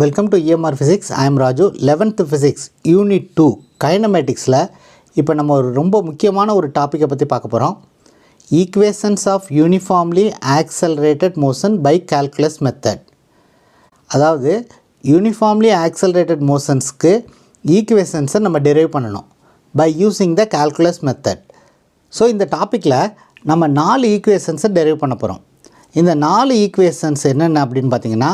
Welcome to EMR Physics. I am Raju. 11th Physics Unit 2 Kinematicsல இப்போ நம்ம ஒரு ரொம்ப முக்கியமான ஒரு டாபிக்கை பற்றி பார்க்க போகிறோம். Equations of uniformly accelerated motion by calculus method. அதாவது uniformly accelerated motionsக்கு ஈக்குவேஷன்ஸை நம்ம டெரைவ் பண்ணணும் by using the calculus method. So இந்த டாப்பிக்கில் நம்ம 4 ஈக்குவேஷன்ஸை டெரைவ் பண்ண போகிறோம். இந்த 4 ஈக்குவேஷன்ஸ் என்னென்ன அப்படின்னு பார்த்தீங்கன்னா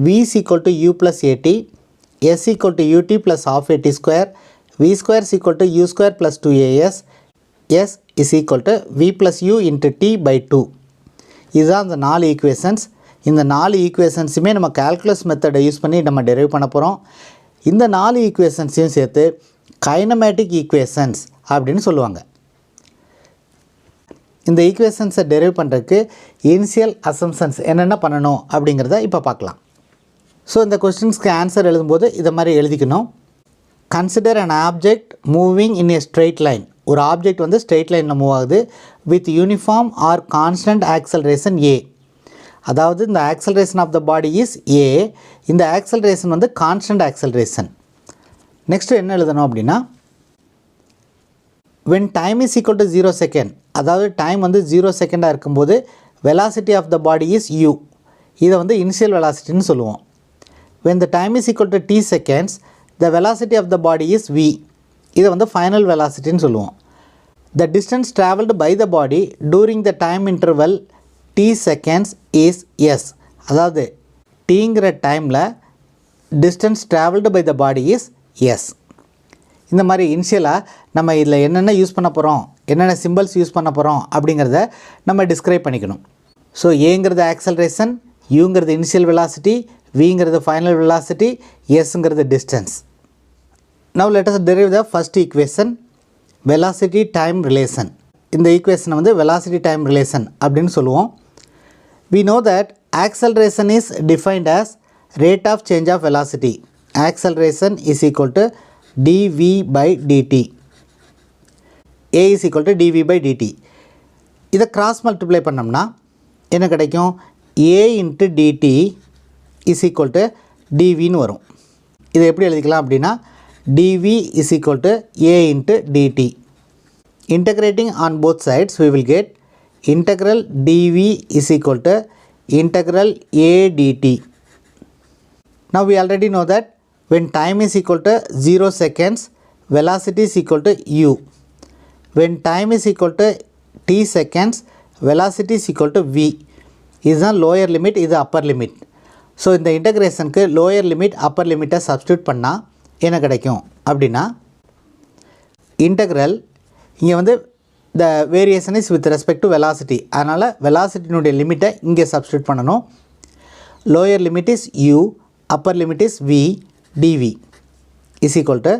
v is equal to u plus at, s equal to ut plus half at square, v square is equal to u square plus 2as, s is equal to v plus u into t by 2. இதுதான் அந்த 4 equations. இந்த 4 ஈக்குவேஷன்ஸுமே நம்ம calculus மெத்தடை use பண்ணி நம்ம derive பண்ண போகிறோம். இந்த 4 ஈக்குவேஷன்ஸையும் சேர்த்து கைனமேட்டிக் ஈக்குவேஷன்ஸ் அப்படின்னு சொல்லுவாங்க. இந்த ஈக்குவேஷன்ஸை டெரைவ் பண்ணுறதுக்கு இனிஷியல் அசம்ஷன்ஸ் என்னென்ன பண்ணணும் அப்படிங்கிறத இப்போ பார்க்கலாம். ஸோ இந்த கொஸ்டின்ஸ்க்கு ஆன்சர் எழுதும்போது இதை மாதிரி எழுதிக்கணும். Consider an object moving in a straight line. ஒரு ஆப்ஜெக்ட் வந்து ஸ்ட்ரெயிட் லைனில் மூவ் ஆகுது with uniform or constant acceleration A. அதாவது இந்த acceleration of the body is A. இந்த ஆக்சலரேஷன் வந்து கான்ஸ்டன்ட் ஆக்சலரேஷன். நெக்ஸ்ட்டு என்ன எழுதணும் அப்படின்னா when time is equal to 0 second, அதாவது டைம் வந்து 0 செகண்டாக இருக்கும்போது velocity of the body is u. இதை வந்து இனிஷியல் வெலாசிட்டின்னு சொல்லுவோம். when the time is equal to t seconds, the velocity of the body is v. இதை வந்து ஃபைனல் வெலாசிட்டின்னு சொல்லுவோம். the distance traveled by the body during the time interval t seconds is s. அதாவது tங்கிற டைமில் distance traveled by the body is s. இந்த மாதிரி இனிஷியலாக நம்ம இதில் என்னென்ன யூஸ் பண்ண போகிறோம், என்னென்ன சிம்பிள்ஸ் யூஸ் பண்ண போகிறோம் அப்படிங்கிறத நம்ம டிஸ்கிரைப் பண்ணிக்கணும். ஸோ ஏங்கிறது ஆக்சலரேஷன், யூங்கிறது இனிஷியல் வெலாசிட்டி, விங்கிறது ஃபைனல் வெலாசிட்டி, எஸ்ங்கிறது distance. Now let us derive the first equation, velocity time relation. இந்த ஈக்குவேஷனை வந்து வெலாசிட்டி டைம் ரிலேஷன் அப்படின்னு சொல்லுவோம். we know that acceleration is defined as rate of change of velocity. Acceleration is equal to dv by dt. a is equal to dv by dt. இதை cross multiply பண்ணோம்னா என்ன கிடைக்கும்? a into dt is equal to dvன்னு வரும். இதை எப்படி எழுதிக்கலாம் அப்படின்னா dv is equal to a into dt. Integrating on both sides we will get integral dv is equal to integral a dt. Now we already know that when time is equal to 0 seconds, velocity is equal to u. When time is equal to t seconds, velocity is equal to v. இதுதான் lower limit, இது upper limit. So இந்த இன்டகிரேஷனுக்கு lower limit Appar லிமிட்டை substitute பண்ணால் என்ன கிடைக்கும் அப்படின்னா integral இங்கே வந்து த variation is with respect to velocity. அதனால் வெலாசிட்டினுடைய லிமிட்டை இங்கே சப்ஸ்டியூட் பண்ணணும். Lower limit is u, upper limit is v, dv is equal to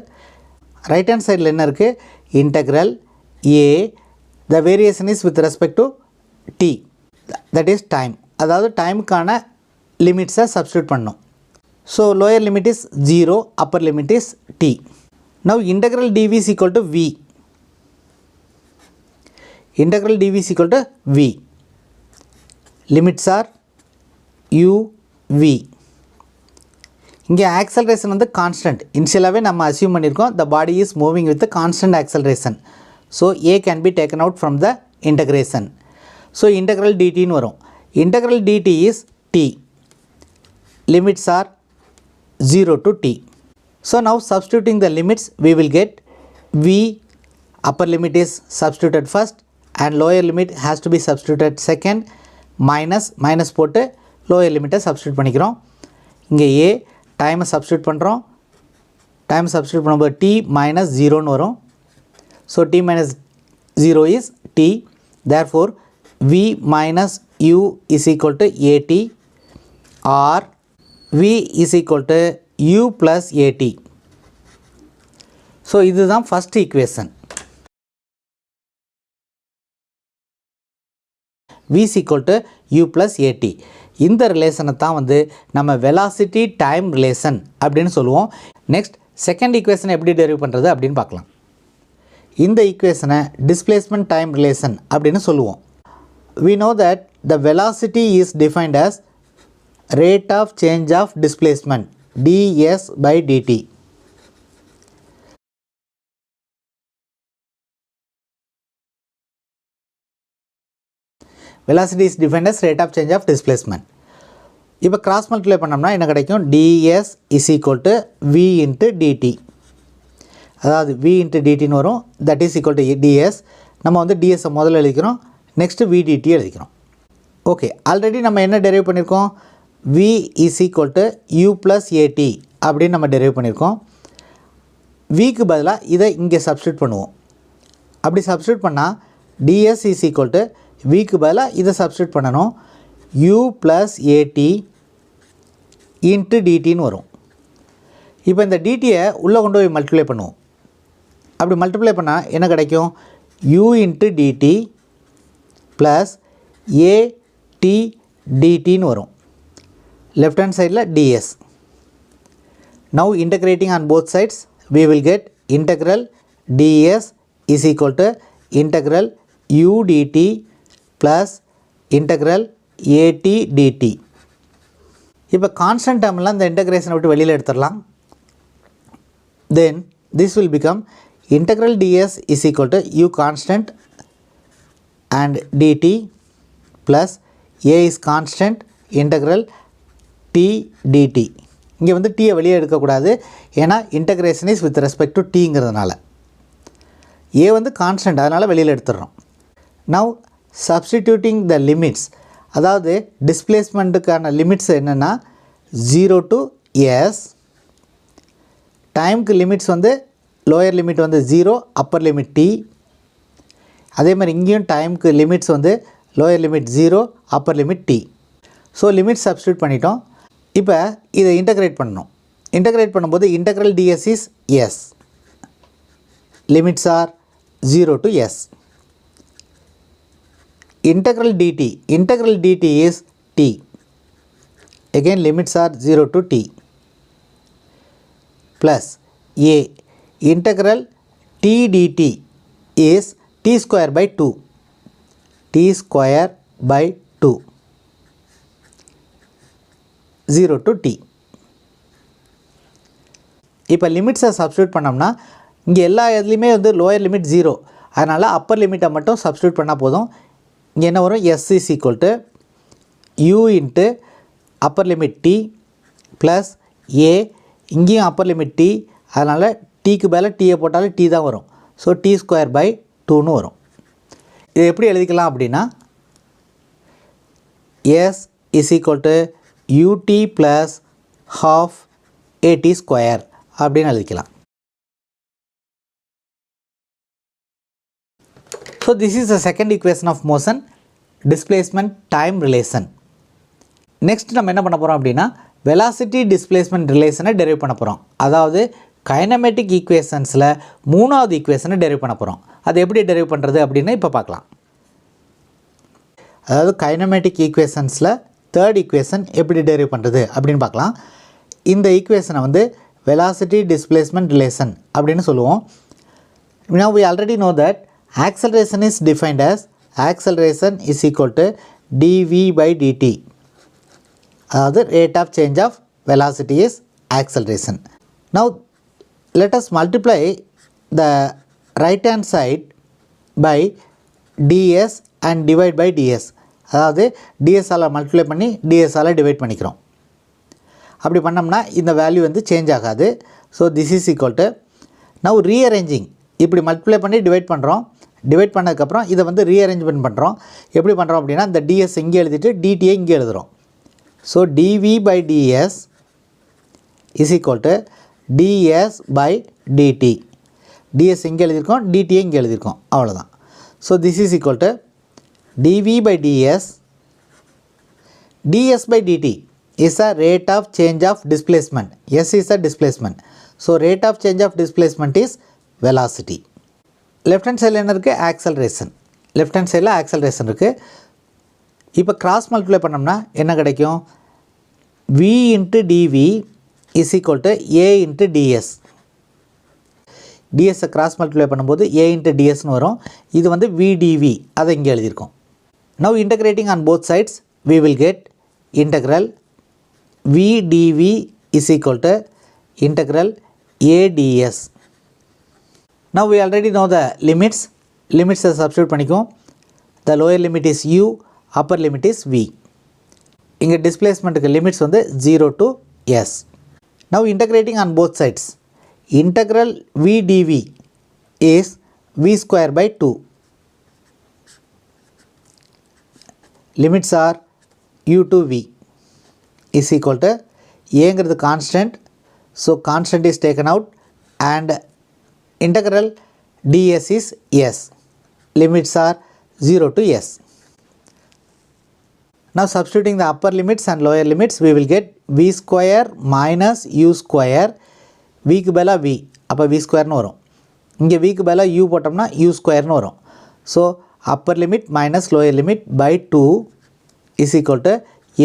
right hand சைடில் என்ன இருக்குது? Integral a, the variation is with respect to t, that is time. அதாவது டைமுக்கான லிமிட்ஸை substitute பண்ணணும். So lower limit is 0, upper limit is t. now integral dv is equal to v. integral dv is equal to v. limits are u, v. இங்கே acceleration வந்து constant. இனிஷியலாகவே நம்ம assume பண்ணியிருக்கோம் the body is moving with constant acceleration. So A can be taken out from the integration. So integral டிடின்னு வரும். Integral DT is T. Limits are 0 to t. So now substituting the limits we will get v, upper limit is substituted first and lower limit has to be substituted second, minus போட்டு lower லிமிட்டை substitute பண்ணிக்கிறோம். இங்கே ஏ டைமை substitute பண்ணுறோம். Time substitute பண்ணும்போது t minus 0ன்னு வரும். So t minus 0 is t. therefore v minus u is equal to at or v is equal to u plus at. So இதுதான் first equation. v is equal to u plus at. இந்த ரிலேஷனை தான் வந்து நம்ம velocity time relation அப்படின்னு சொல்லுவோம். Next second ஈக்குவேஷனை எப்படி டெரைவ் பண்ணுறது அப்படின்னு பார்க்கலாம். இந்த ஈக்குவேஷனை டிஸ்பிளேஸ்மெண்ட் டைம் ரிலேஷன் அப்படின்னு சொல்லுவோம். we know that the velocity is defined as rate of change of displacement. ds by dt. Velocity is defined as rate of change of displacement. இப்போ cross multiply பண்ணோம்னா என்ன கிடைக்கும்? ds is equal to v into dt. அதாவது v into dt ன்னு வரும். That is equal to ds. நம்ம வந்து ds முதல்ல எழுதிக்கிறோம். Next v dt எழுதிக்கிறோம். ஓகே, ஆல்ரெடி நம்ம என்ன டெரைவ் பண்ணியிருக்கோம்? v is equal to u plus at அப்படின்னு நம்ம டெரைவ் பண்ணியிருக்கோம். vக்கு பதிலாக இதை இங்கே சப்ஸ்டியூட் பண்ணுவோம். அப்படி சப்ஸ்டியூட் பண்ணால் ds is equal to vக்கு பதிலாக இதை சப்ஸ்டியூட் பண்ணணும். u plus at into dtன்னு வரும். இப்போ இந்த dtயை உள்ளே கொண்டு போய் மல்டிப்ளை பண்ணுவோம். அப்படி மல்டிப்ளை பண்ணால் என்ன கிடைக்கும்? u into dt plus at dtன்னு வரும். லெஃப்ட் ஹேண்ட் சைடில் ds. Now integrating on both sides we will get integral ds is equal to integral u dt plus integral at dt. இப்போ கான்ஸ்டன்ட் டேர்ம்லாம் இந்த இன்டகிரேஷனை விட்டு வெளியில் எடுத்துடலாம். Then this will become integral ds is equal to u constant and dt plus a is constant integral t dt. இங்கே வந்து டீயை வெளியே எடுக்கக்கூடாது, ஏன்னா integration is with respect to டீங்கிறதுனால. ஏ வந்து கான்ஸ்டன்ட், அதனால் வெளியில் எடுத்துடுறோம். நவ் சப்ஸ்டிடியூட்டிங் த லிமிட்ஸ், அதாவது டிஸ்பிளேஸ்மெண்ட்டுக்கான லிமிட்ஸ் என்னென்னா 0 to s. டைமுக்கு லிமிட்ஸ் வந்து லோயர் லிமிட் வந்து 0, அப்பர் லிமிட் t. அதே மாதிரி இங்கேயும் டைமுக்கு லிமிட்ஸ் வந்து lower limit 0, upper limit t. So limit substitute பண்ணிட்டோம். இப்போ இதை இன்டகிரேட் பண்ணணும். இன்டகிரேட் பண்ணும்போது integral ds is s. Limits are 0 to s. Integral dt is t. Again limits are 0 to t. Plus a integral t dt is t square by 2. T square by 2. 0 to t. இப்போ லிமிட்ஸை substitute பண்ணோம்னா இங்கே எல்லா இதுலேயுமே வந்து lower limit 0, அதனால் அப்பர் லிமிட்டை மட்டும் சப்ஸ்டியூட் பண்ணால் போதும். இங்கே என்ன வரும்? s is equal to u into Appar limit t plus a, இங்கேயும் அப்பர் லிமிட் t, அதனால் டீக்கு மேலே டீயை போட்டாலும் t தான் வரும். ஸோ t ஸ்கொயர் பை 2ன்னு வரும். இது எப்படி எழுதிக்கலாம் அப்படின்னா s is equal to ut plus half at square அப்படின்னு எழுதிக்கலாம். So this is the second equation of motion, displacement time relation. Next நம்ம என்ன பண்ண போகிறோம் அப்படின்னா velocity displacement relation டெரைவ் பண்ண போகிறோம். அதாவது கைனமேட்டிக் ஈக்குவேஷன்ஸில் மூணாவது ஈக்குவேஷனை டெரைவ் பண்ண போகிறோம். அது எப்படி டெரைவ் பண்ணுறது அப்படின்னு இப்போ பார்க்கலாம். அதாவது கைனமேட்டிக் ஈக்குவேஷன்ஸில் தேர்ட் ஈக்குவேஷன் எப்படி டெரைவ் பண்ணுறது அப்படின்னு பார்க்கலாம். இந்த ஈக்குவேஷனை வந்து velocity displacement relation அப்படின்னு சொல்லுவோம். Now we already know that acceleration is defined as acceleration is equal to dv by dt. அதாவது rate of change of velocity is acceleration. Now let us multiply the right hand side by ds and divide by ds. அதாவது ds all multiply பண்ணி ds all divide பண்ணிக்கிறோம். அப்படி பண்ணோம்னா இந்த value வந்து change ஆகாது. So this is equal to now rearranging. இப்படி multiply பண்ணி டிவைட் பண்ணுறோம். டிவைட் பண்ணதுக்கப்புறம் இதை வந்து ரீஅரேஞ்ச்மெண்ட் பண்ணுறோம். எப்படி பண்ணுறோம் அப்படின்னா இந்த ds இங்கே எழுதிட்டு dtயை இங்கே எழுதுகிறோம். So dv by ds is equal to ds by dt. ds இங்கே எழுதியிருக்கோம், dtயை இங்கே எழுதியிருக்கோம், அவ்வளோதான். So this is equal to dv by ds by dt is a rate of change of displacement. S is a displacement. So rate of change of displacement is velocity. Left hand side என்ன இருக்குது? acceleration. Left hand sideல acceleration இருக்குது. இப்போ cross multiply பண்ணோம்னா என்ன கிடைக்கும்? v into dv is equal to a into ds. ds cross multiply பண்ணும்போது a into dsன்னு வரும். இது வந்து v dv, அதை இங்கே எழுதியிருக்கோம். Now integrating on both sides we will get integral v dv is equal to integral a ds. Now we already know the limits. Limits substitute பண்ணிக்கும். The lower limit is u, upper limit is v. இங்க displacementக்கு limits வந்து 0 to s. Now integrating on both sides. Integral v dv is v square by 2. Limits are u to v is equal to a ங்கிறது constant. So constant is taken out and integral ds is s. Limits are 0 to s. Now substituting the upper limits and lower limits, we will get v square minus u square. v க்கு பதிலா v, அப்போ v square னு வரும். இங்கே v க்கு பதிலா u போட்டோம்னா u square னு வரும். So upper limit minus lower limit by 2 is equal to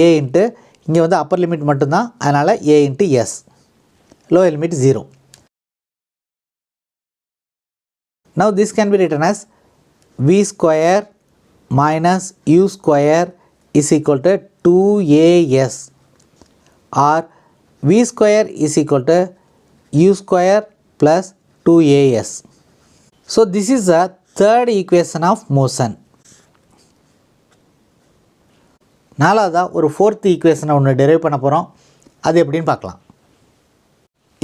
a into, இங்கே வந்து upper limit மட்டும்தான், அதனால் a into s. Lower limit 0. Now this can be written as v square minus u square is equal to 2as, or v square is equal to u square plus 2as. So this is the third equation of motion. நாலாவதா ஒரு fourth equation ஒன்று derive பண்ண போகிறோம். அது எப்படின்னு பார்க்கலாம்.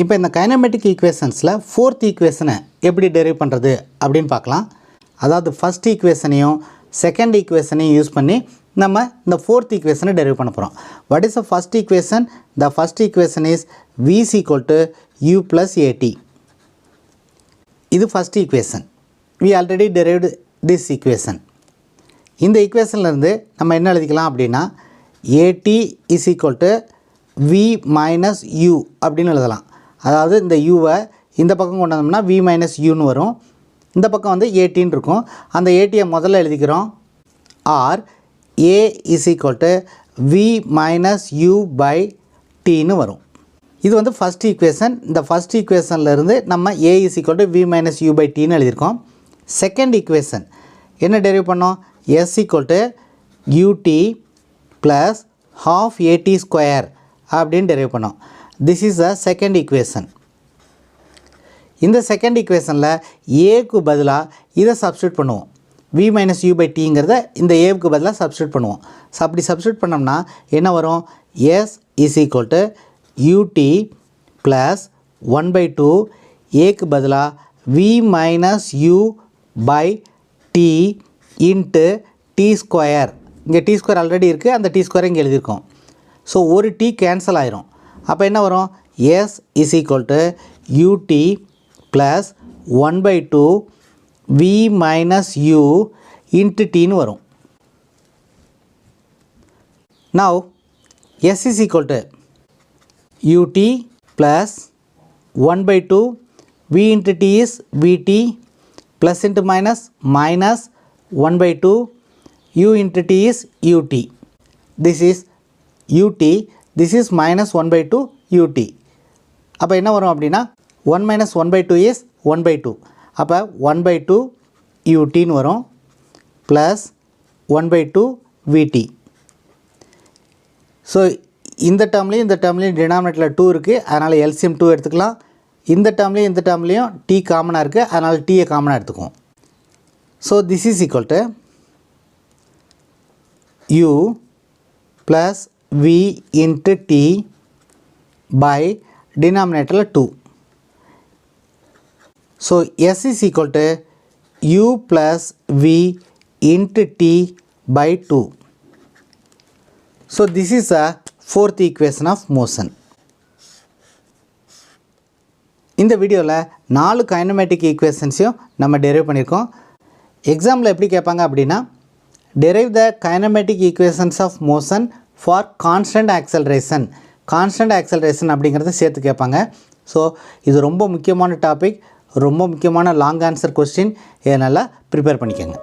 இப்போ இந்த கைனமெட்டிக் ஈக்குவேஷன்ஸில் fourth equation எப்படி derive பண்ணுறது அப்படின்னு பார்க்கலாம். அதாவது ஃபஸ்ட் ஈக்குவேஷனையும் செகண்ட் ஈக்குவேஷனையும் யூஸ் பண்ணி நம்ம இந்த fourth equation derive பண்ண போகிறோம். What is the first equation? The first equation is v is equal to u plus at. இது first equation. We already derived this equation. இந்த ஈக்குவேஷன்லேருந்து நம்ம என்ன எழுதிக்கலாம் அப்படின்னா at is equal to v minus u அப்படின்னு எழுதலாம். அதாவது இந்த uவை இந்த பக்கம் கொண்டு வந்தோம்னா v minus uன்னு வரும். இந்த பக்கம் வந்து atன்னு இருக்கும். அந்த atயை முதல்ல எழுதிக்கிறோம். or a is equal to v minus u by tன்னு வரும். இது வந்து ஃபஸ்ட் ஈக்குவேஷன். இந்த ஃபஸ்ட் ஈக்குவேஷன்லேருந்து நம்ம a is equal to v minus u by tன்னு எழுதியிருக்கோம். செகண்ட் ஈக்குவேஷன் என்ன டெரிவ் பண்ணோம்? s equal to ut plus half at square அப்படின்னு derive பண்ணோம். This is the second equation. இந்த செகண்ட் ஈக்குவேஷனில் ஏக்கு பதிலாக இதை சப்ஸ்டியூட் பண்ணுவோம். v minus u by tங்கிறத இந்த ஏவுக்கு பதிலாக சப்ஸ்டியூட் பண்ணுவோம். அப்படி சப்ஸ்டியூட் பண்ணோம்னா என்ன வரும்? s is equal to ut plus 1 by 2 ஏக்கு பதிலாக v minus u by t into t square. இங்கே t square ஆல்ரெடி இருக்குது, அந்த t square இங்கே எழுதியிருக்கோம். ஸோ ஒரு t கேன்சல் ஆயிரும். அப்போ என்ன வரும்? s is equal to ut plus 1 by 2 v minus u into t னு வரும். Now s is equal to ut plus 1 by 2 v into t is vt plus into minus minus 1 by 2 u into t is ut. This is ut, this is minus 1 by 2 ut. அப்போ என்ன வரும் அப்படின்னா 1 minus 1 by 2 is 1 by 2. அப்போ 1 by 2 ut னு வரும் plus 1 by 2 vt. So இந்த டேர்ம்லேயும் டினாமினேட்டரில் 2 இருக்குது, அதனால் எல்சிஎம் 2 எடுத்துக்கலாம். இந்த டேர்ம்லேயும் t காமனாக இருக்குது, அதனால் tயை காமனாக எடுத்துக்குவோம். So this is equal to u plus v into t by denominator 2. So s is equal to u plus v into t by 2. So this is a fourth equation of motion. இந்த வீடியோவில் 4 kinematic ஈக்குவேஷன்ஸையும் நம்ம derive பண்ணியிருக்கோம். எக்ஸாமில் எப்படி கேட்பாங்க அப்படின்னா, derive the kinematic equations of motion for constant acceleration. Constant acceleration அப்படிங்கிறத சேர்த்து கேட்பாங்க. ஸோ இது ரொம்ப முக்கியமான டாபிக், ரொம்ப முக்கியமான லாங் ஆன்சர் கொஸ்டின். இதை நல்லா ப்ரிப்பேர் பண்ணிக்கோங்க.